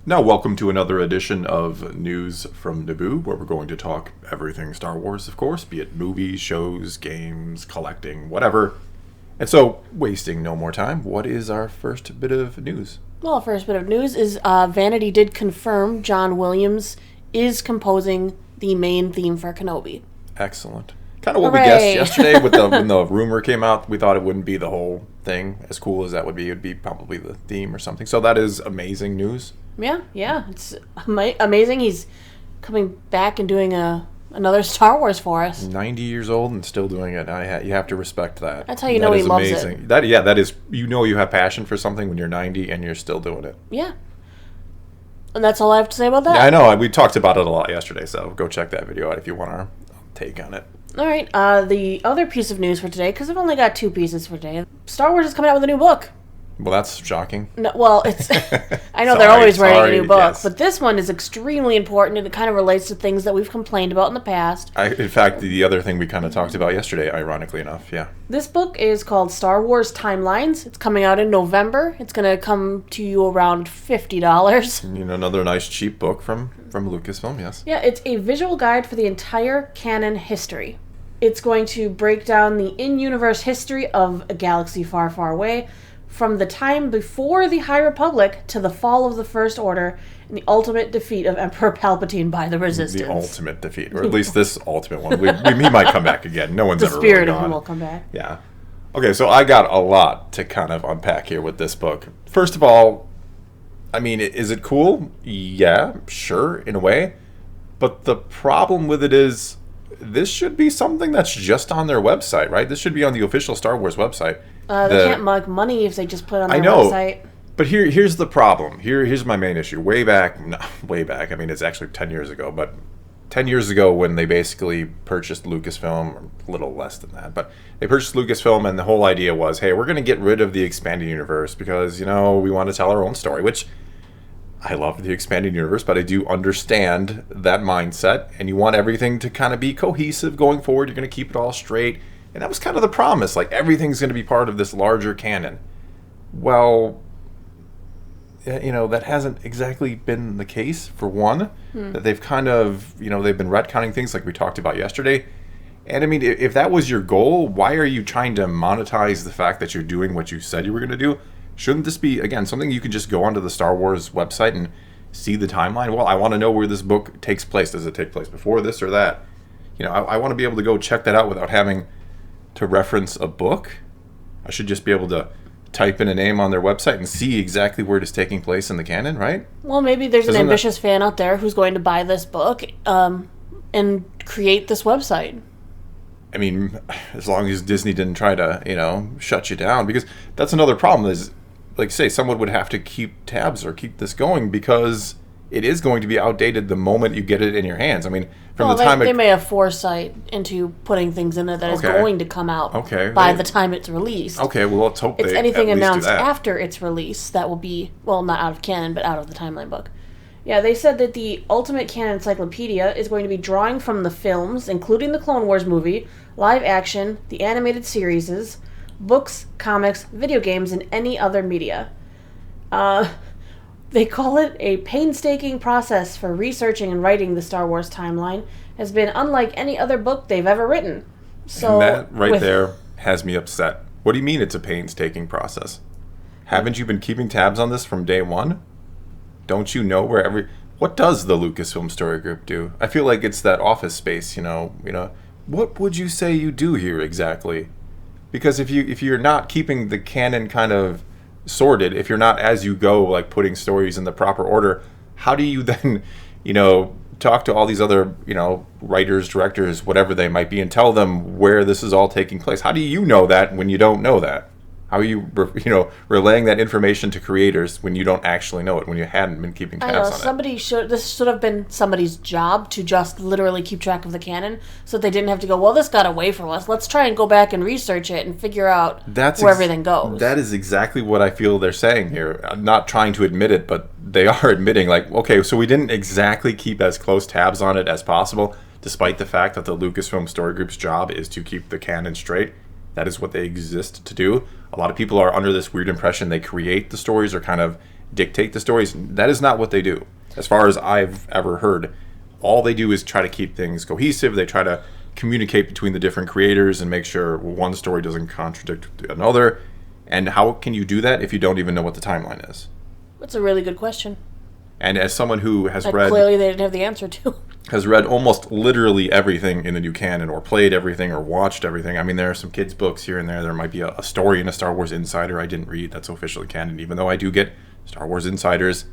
Now, welcome to another edition of News from Naboo, where we're going to talk everything Star Wars, of course, be it movies, shows, games, collecting, whatever. And so, wasting no more time, what is our first bit of news? Well, first bit of news is Vanity did confirm John Williams is composing the main theme for Kenobi. Excellent. Kind of what Hooray. we guessed yesterday when the rumor came out. We thought it wouldn't be the whole thing. As cool as that would be, it would be probably the theme or something. So that is amazing news. Yeah, it's amazing. He's coming back and doing another Star Wars for us. 90 years old and still doing it. You have to respect that. That's how you know he loves it. That is, you know you have passion for something when you're 90 and you're still doing it. Yeah. And that's all I have to say about that. Yeah, I know. We talked about it a lot yesterday, so go check that video out if you want our take on it. All right, the other piece of news for today, because I've only got two pieces for today. Star Wars is coming out with a new book. Well, that's shocking. No, well, it's. I know they're always writing a new book, but this one is extremely important, and it kind of relates to things that we've complained about in the past. In fact, the other thing we kind of talked about yesterday, ironically enough, yeah. This book is called Star Wars Timelines. It's coming out in November. It's going to come to you around $50. You know, another nice cheap book from Lucasfilm, yes. Yeah, it's a visual guide for the entire canon history. It's going to break down the in-universe history of a galaxy far, far away, from the time before the High Republic to the fall of the First Order and the ultimate defeat of Emperor Palpatine by the Resistance. The ultimate defeat, or at least this ultimate one. He might come back again. No one's ever really gone. The spirit of him will come back. Yeah. Okay, so I got a lot to kind of unpack here with this book. First of all, I mean, is it cool? Yeah, sure, in a way. But the problem with it is, this should be something that's just on their website, right? This should be on the official Star Wars website. They can't make money if they just put it on their website. But here's the problem. Here's my main issue. Way back, I mean, it's actually 10 years ago, but 10 years ago when they basically purchased Lucasfilm, or a little less than that, but they purchased Lucasfilm, and the whole idea was, hey, we're going to get rid of the expanded universe because, we want to tell our own story, which I love the expanded universe, but I do understand that mindset, and you want everything to kind of be cohesive going forward. You're going to keep it all straight. And that was kind of the promise, like everything's going to be part of this larger canon. Well, that hasn't exactly been the case, for one. That they've kind of, they've been retconning things like we talked about yesterday. And I mean, if that was your goal, why are you trying to monetize the fact that you're doing what you said you were going to do? Shouldn't this be, again, something you can just go onto the Star Wars website and see the timeline? Well, I want to know where this book takes place. Does it take place before this or that? I want to be able to go check that out without having to reference a book. I should just be able to type in a name on their website and see exactly where it is taking place in the canon, right? Well, maybe there's an ambitious fan out there who's going to buy this book and create this website. I mean, as long as Disney didn't try to, shut you down, because that's another problem is, like, say, someone would have to keep tabs or keep this going because it is going to be outdated the moment you get it in your hands. I mean, from the time they may have foresight into putting things in there that is going to come out by the time it's released. Okay, well, let's hope it's they anything at least announced do that. after its release that will be, well, not out of canon, but out of the timeline book. Yeah, they said that the Ultimate Canon Encyclopedia is going to be drawing from the films, including the Clone Wars movie, live action, the animated series, books, comics, video games, and any other media. They call it a painstaking process for researching and writing the Star Wars timeline. Has been unlike any other book they've ever written. So and that there has me upset. What do you mean it's a painstaking process? Haven't you been keeping tabs on this from day one? Don't you know where what does the Lucasfilm Story Group do? I feel like it's that Office Space, What would you say you do here exactly? Because if you're not keeping the canon kind of sorted, if you're not as you go, like putting stories in the proper order, how do you then, talk to all these other, writers, directors, whatever they might be, and tell them where this is all taking place? How do you know that when you don't know that? How are you, relaying that information to creators when you don't actually know it, when you hadn't been keeping tabs on it? This should have been somebody's job to just literally keep track of the canon, so they didn't have to go, well, this got away from us. Let's try and go back and research it and figure out where everything goes. That is exactly what I feel they're saying here. I'm not trying to admit it, but they are admitting, like, okay, so we didn't exactly keep as close tabs on it as possible, despite the fact that the Lucasfilm Story Group's job is to keep the canon straight. That is what they exist to do. A lot of people are under this weird impression they create the stories or kind of dictate the stories. That is not what they do. As far as I've ever heard, all they do is try to keep things cohesive. They try to communicate between the different creators and make sure one story doesn't contradict another. And how can you do that if you don't even know what the timeline is? That's a really good question. And as someone who has read... Clearly they didn't have the answer to. Has read almost literally everything in the new canon, or played everything, or watched everything. I mean, there are some kids' books here and there. There might be a story in a Star Wars Insider I didn't read that's officially canon, even though I do get Star Wars Insiders.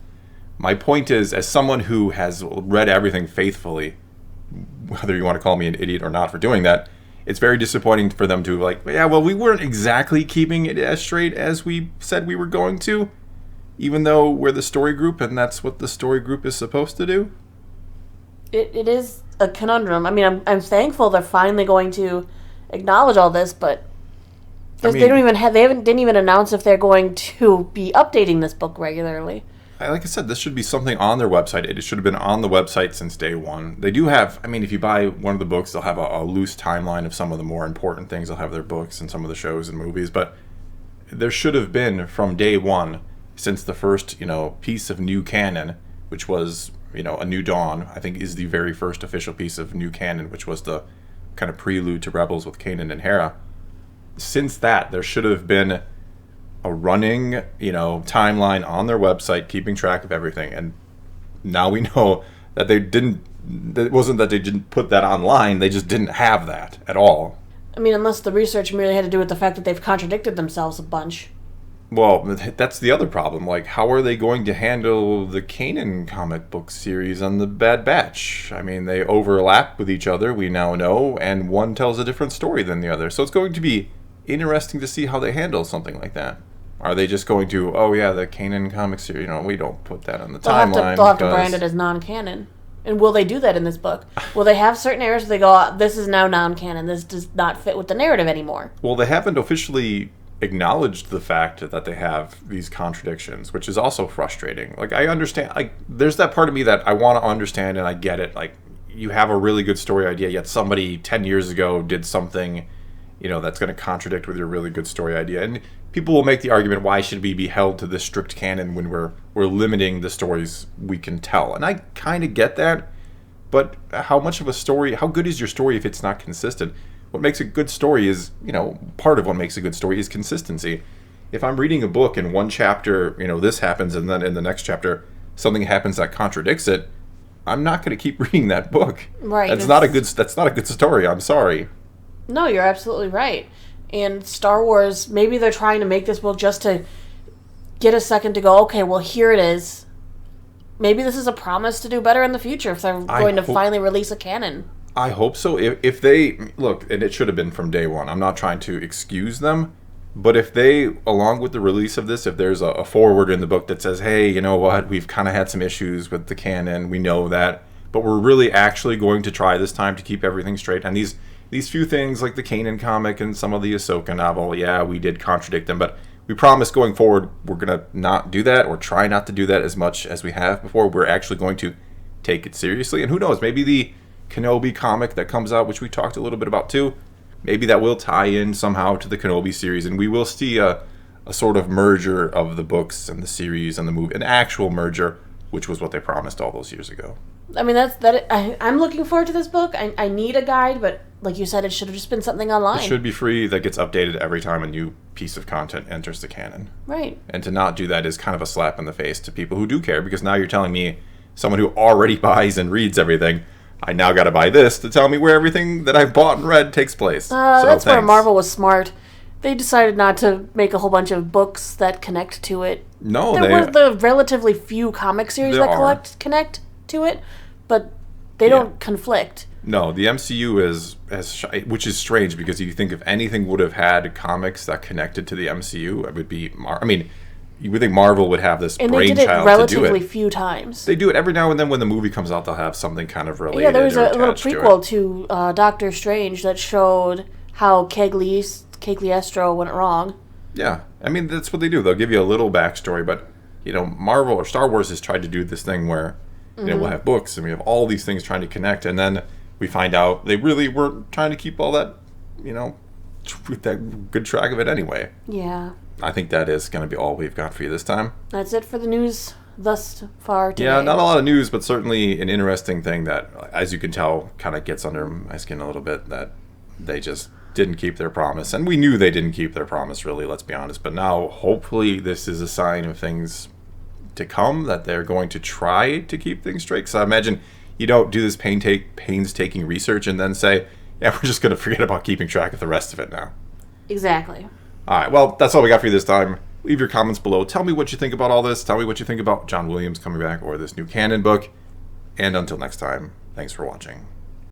My point is, as someone who has read everything faithfully, whether you want to call me an idiot or not for doing that, it's very disappointing for them to we weren't exactly keeping it as straight as we said we were going to, even though we're the story group and that's what the story group is supposed to do. It is a conundrum. I mean, I'm thankful they're finally going to acknowledge all this, but they didn't even announce if they're going to be updating this book regularly. Like I said, this should be something on their website. It should have been on the website since day one. They do have, if you buy one of the books, they'll have a loose timeline of some of the more important things. They'll have their books and some of the shows and movies, but there should have been from day one, since the first, piece of new canon, which was, A New Dawn, I think is the very first official piece of new canon, which was the kind of prelude to Rebels with Kanan and Hera. Since that, there should have been a running, timeline on their website, keeping track of everything. And now we know that it wasn't that they didn't put that online, they just didn't have that at all. Unless the research merely had to do with the fact that they've contradicted themselves a bunch. Well, that's the other problem. How are they going to handle the Kanan comic book series and the Bad Batch? They overlap with each other, we now know, and one tells a different story than the other. So it's going to be interesting to see how they handle something like that. Are they just going to, the Kanan comic series, we don't put that on the timeline. They'll have to brand it as non-canon. And will they do that in this book? Will they have certain areas where they go, this is now non-canon, this does not fit with the narrative anymore? Well, they haven't officially acknowledged the fact that they have these contradictions, which is also frustrating. I understand, there's that part of me that I want to understand, and I get it. You have a really good story idea, yet somebody 10 years ago did something, that's going to contradict with your really good story idea. And people will make the argument, why should we be held to this strict canon when we're limiting the stories we can tell? And I kind of get that, but how good is your story if it's not consistent? What makes a good story is, part of what makes a good story is consistency. If I'm reading a book and one chapter, this happens, and then in the next chapter something happens that contradicts it, I'm not going to keep reading that book. Right. That's not a good story. I'm sorry. No, you're absolutely right. And Star Wars, maybe they're trying to make this book just to get a second to go, okay, well, here it is. Maybe this is a promise to do better in the future if they're going to finally release a canon. I hope so. If they, look, and it should have been from day one. I'm not trying to excuse them, but if they, along with the release of this, if there's a foreword in the book that says, hey, you know what, we've kind of had some issues with the canon, we know that, but we're really actually going to try this time to keep everything straight. And these few things like the Kanan comic and some of the Ahsoka novel, we did contradict them, but we promise going forward we're going to not do that, or try not to do that as much as we have before. We're actually going to take it seriously. And who knows, maybe the Kenobi comic that comes out, which we talked a little bit about too, maybe that will tie in somehow to the Kenobi series, and we will see a sort of merger of the books and the series and the movie, an actual merger, which was what they promised all those years ago. I'm looking forward to this book. I need a guide, but like you said, it should have just been something online. It should be free, that gets updated every time a new piece of content enters the canon. Right. And to not do that is kind of a slap in the face to people who do care, because now you're telling me, someone who already buys and reads everything, I now got to buy this to tell me where everything that I've bought and read takes place. That's where Marvel was smart. They decided not to make a whole bunch of books that connect to it. No, there were the relatively few comic series that connect to it, but they don't conflict. No, the MCU which is strange, because you think if anything would have had comics that connected to the MCU, it would be you would think Marvel would have this brainchild to do it. And they did it relatively few times. They do it every now and then. When the movie comes out, they'll have something kind of related. Yeah, there was a little prequel to Doctor Strange that showed how Cagliostro went wrong. Yeah, that's what they do. They'll give you a little backstory, but Marvel or Star Wars has tried to do this thing where we'll have books and we have all these things trying to connect, and then we find out they really weren't trying to keep all that, that good track of it anyway. Yeah, I think that is going to be all we've got for you this time. That's it for the news thus far today. Yeah, not a lot of news, but certainly an interesting thing that, as you can tell, kind of gets under my skin a little bit, that they just didn't keep their promise. And we knew they didn't keep their promise, really, let's be honest. But now, hopefully, this is a sign of things to come, that they're going to try to keep things straight. So I imagine you don't do this painstaking research and then say, yeah, we're just going to forget about keeping track of the rest of it now. Exactly. All right, well, that's all we got for you this time. Leave your comments below. Tell me what you think about all this. Tell me what you think about John Williams coming back or this new canon book. And until next time, thanks for watching.